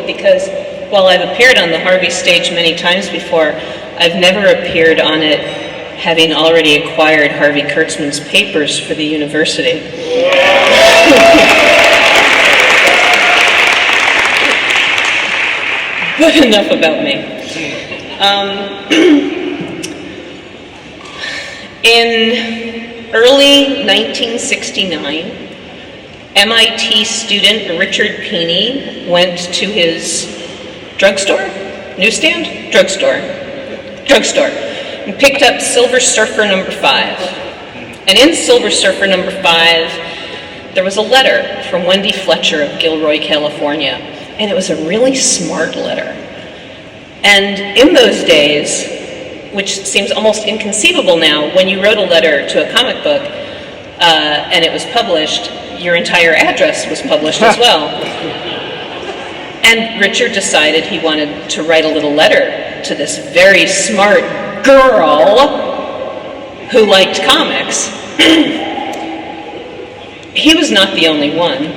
because while I've appeared on the Harvey stage many times before, I've never appeared on it having already acquired Harvey Kurtzman's papers for the university. But enough about me. In early 1969, MIT student Richard Pini went to his drugstore, and picked up Silver Surfer number 5. And in Silver Surfer number 5, there was a letter from Wendy Fletcher of Gilroy, California. And it was a really smart letter. And in those days, which seems almost inconceivable now, when you wrote a letter to a comic book and it was published, your entire address was published as well. And Richard decided he wanted to write a little letter to this very smart girl who liked comics. He was not the only one.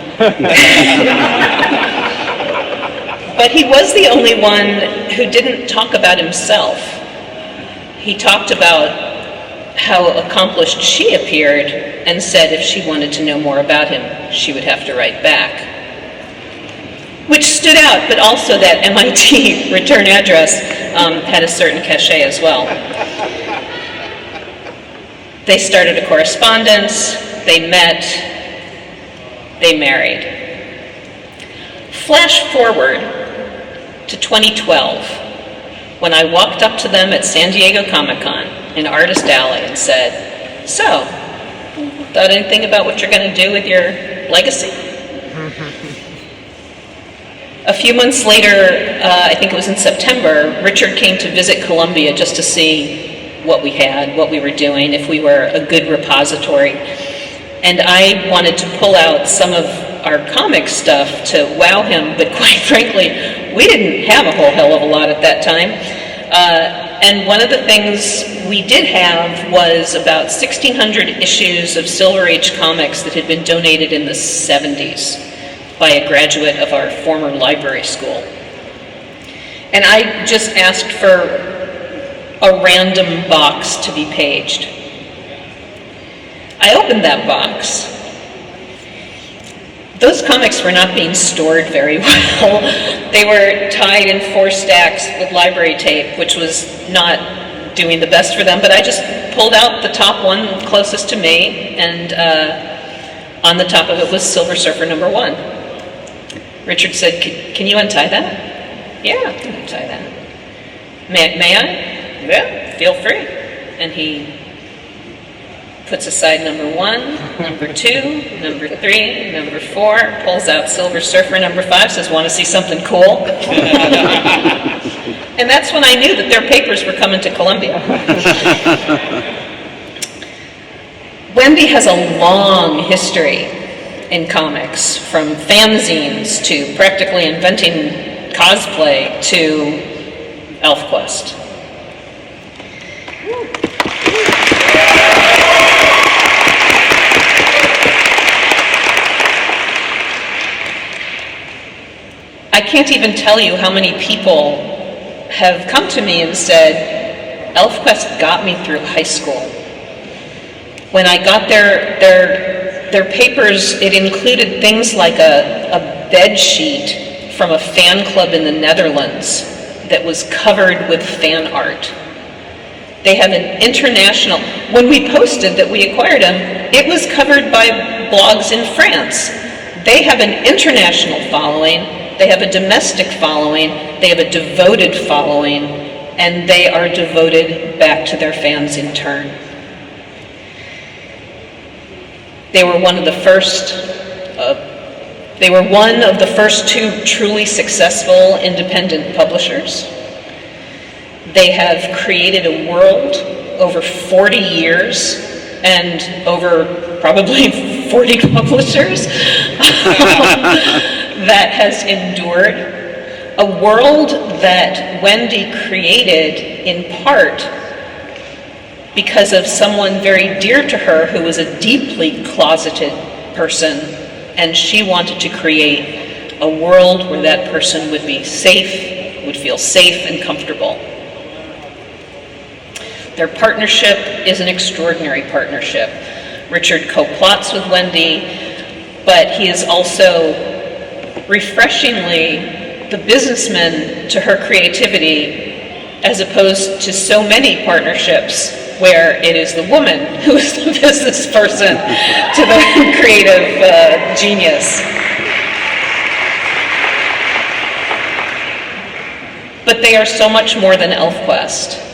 But he was the only one who didn't talk about himself. He talked about how accomplished she appeared and said if she wanted to know more about him, she would have to write back. Which stood out, but also that MIT return address had a certain cachet as well. They started a correspondence, they met, they married. Flash forward to 2012, when I walked up to them at San Diego Comic-Con in Artist Alley and said, "So, thought anything about what you're going to do with your legacy?" A few months later, I think it was in September, Richard came to visit Columbia just to see what we had, what we were doing, if we were a good repository. And I wanted to pull out some of our comic stuff to wow him, but quite frankly, we didn't have a whole hell of a lot at that time. And one of the things we did have was about 1,600 issues of Silver Age comics that had been donated in the 70s by a graduate of our former library school. And I just asked for a random box to be paged. I opened that box. Those comics were not being stored very well. They were tied in 4 stacks with library tape, which was not doing the best for them, but I just pulled out the top one closest to me, and on the top of it was Silver Surfer number 1. Richard said, can you untie that? Yeah, I can untie that. May I? Yeah, feel free. And he puts aside number 1, number 2, number 3, number 4, pulls out Silver Surfer number 5, says, "Want to see something cool?" And that's when I knew that their papers were coming to Columbia. Wendy has a long history in comics, from fanzines to practically inventing cosplay to ElfQuest. I can't even tell you how many people have come to me and said, ElfQuest got me through high school. When I got their papers, it included things like a bed sheet from a fan club in the Netherlands that was covered with fan art. They have an international, when we posted that we acquired them, it was covered by blogs in France. They have an international following. They have a domestic following, they have a devoted following, and they are devoted back to their fans in turn. They were one of the first 2 truly successful independent publishers. They have created a world over 40 years and over probably 40 publishers that has endured, a world that Wendy created in part because of someone very dear to her who was a deeply closeted person, and she wanted to create a world where that person would be safe, would feel safe and comfortable. Their partnership is an extraordinary partnership. Richard co-plots with Wendy, but he is also refreshingly the businessman to her creativity, as opposed to so many partnerships where it is the woman who is the business person to the creative genius. But they are so much more than ElfQuest.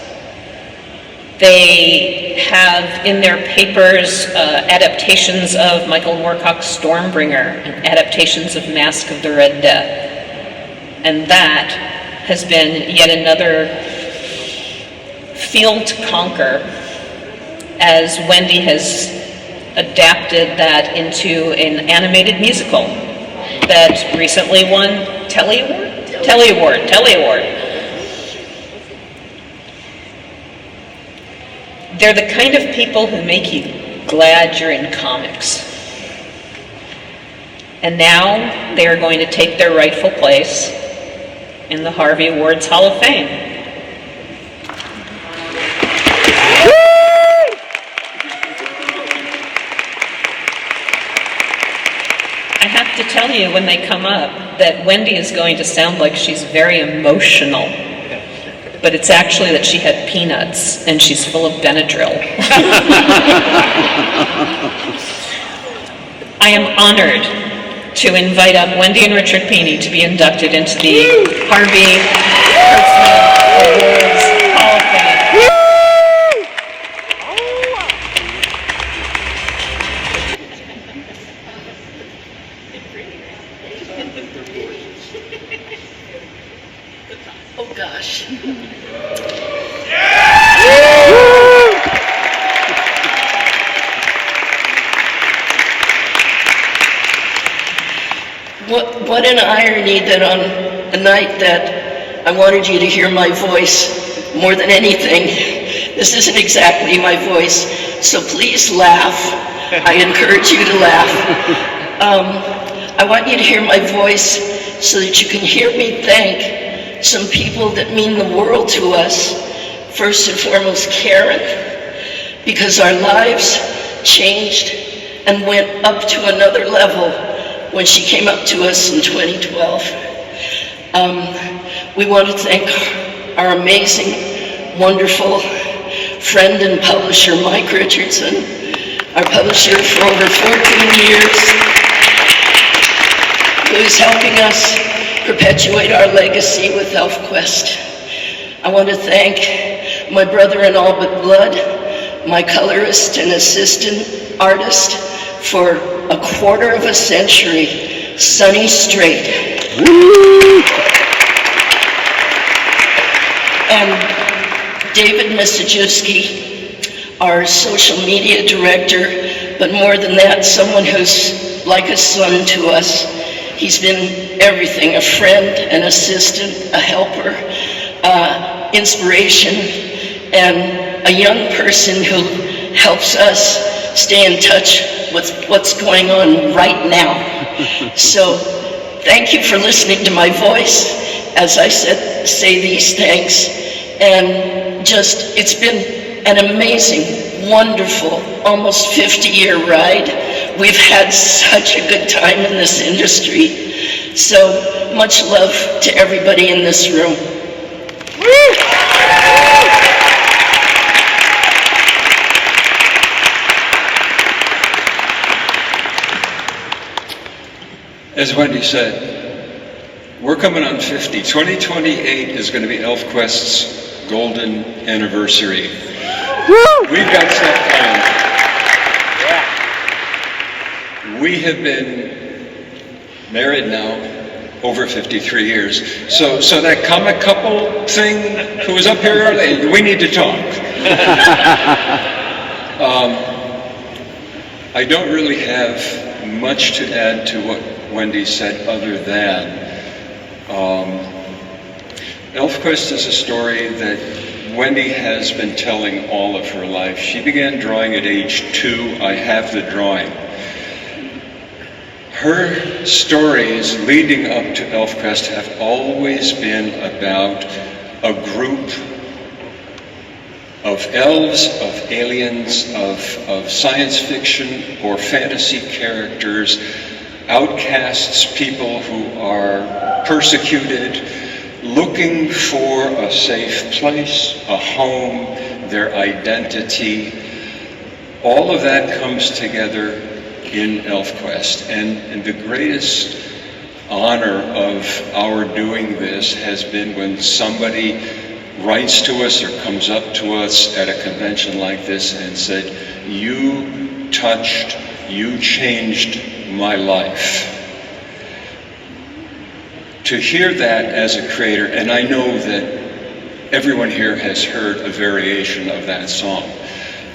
They have in their papers adaptations of Michael Moorcock's Stormbringer and adaptations of Mask of the Red Death. And that has been yet another field to conquer, as Wendy has adapted that into an animated musical that recently won Telly Award. They're the kind of people who make you glad you're in comics. And now they are going to take their rightful place in the Harvey Awards Hall of Fame. I have to tell you when they come up that Wendy is going to sound like she's very emotional. But it's actually that she had peanuts and she's full of Benadryl. I am honored to invite up Wendy and Richard Pini to be inducted into the Harvey Awards Hall of Fame. Oh gosh. What an irony that on a night that I wanted you to hear my voice more than anything, this isn't exactly my voice, so please laugh. I encourage you to laugh. I want you to hear my voice so that you can hear me thank some people that mean the world to us. First and foremost, Karen, because our lives changed and went up to another level when she came up to us in 2012. We want to thank our amazing, wonderful friend and publisher, Mike Richardson, our publisher for over 14 years, who is helping us perpetuate our legacy with ElfQuest. I want to thank my brother in all but blood, my colorist and assistant artist for a quarter of a century, Sonny Strait. And David Misajewski, our social media director, but more than that, someone who's like a son to us. He's been everything, a friend, an assistant, a helper, inspiration, and a young person who helps us stay in touch with what's going on right now. So thank you for listening to my voice as I say these thanks. And just, it's been an amazing, wonderful, almost 50-year ride. We've had such a good time in this industry. So much love to everybody in this room. As Wendy said, we're coming on 50. 2028 is going to be ElfQuest's golden anniversary. We've got stuff planned. We have been married now over 53 years. So that comic couple thing who was up here earlier, we need to talk. I don't really have much to add to what Wendy said other than ElfQuest is a story that Wendy has been telling all of her life. She began drawing at age 2. I have the drawing. her stories leading up to ElfQuest have always been about a group of elves, of aliens, of science fiction or fantasy characters, outcasts, people who are persecuted, looking for a safe place, a home, their identity. All of that comes together in ElfQuest, and the greatest honor of our doing this has been when somebody writes to us or comes up to us at a convention like this and said, "You touched, you changed my life." To hear that as a creator, and I know that everyone here has heard a variation of that song,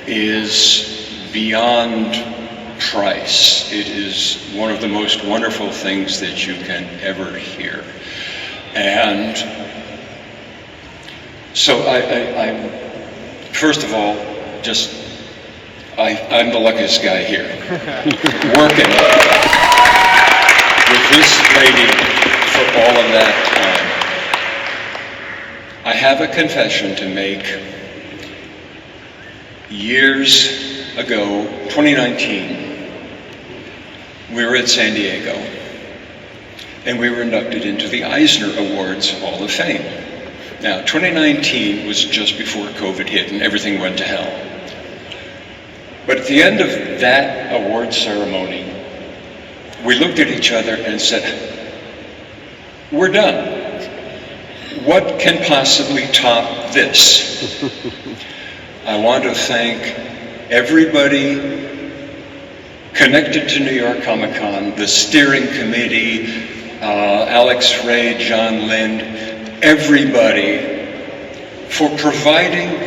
is beyond price. It is one of the most wonderful things that you can ever hear. And so I'm first of all, I'm the luckiest guy here, working with this lady for all of that time. I have a confession to make. Years ago, 2019, we were at San Diego, and we were inducted into the Eisner Awards Hall of Fame. Now, 2019 was just before COVID hit and everything went to hell. But at the end of that award ceremony, we looked at each other and said, "We're done. What can possibly top this?" I want to thank everybody connected to New York Comic Con, the steering committee, Alex Ray, John Lind, everybody for providing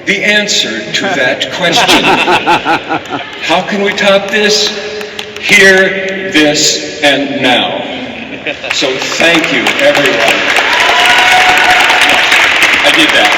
the answer to that question. How can we top this? Here, this, and now. So thank you, everyone. I did that.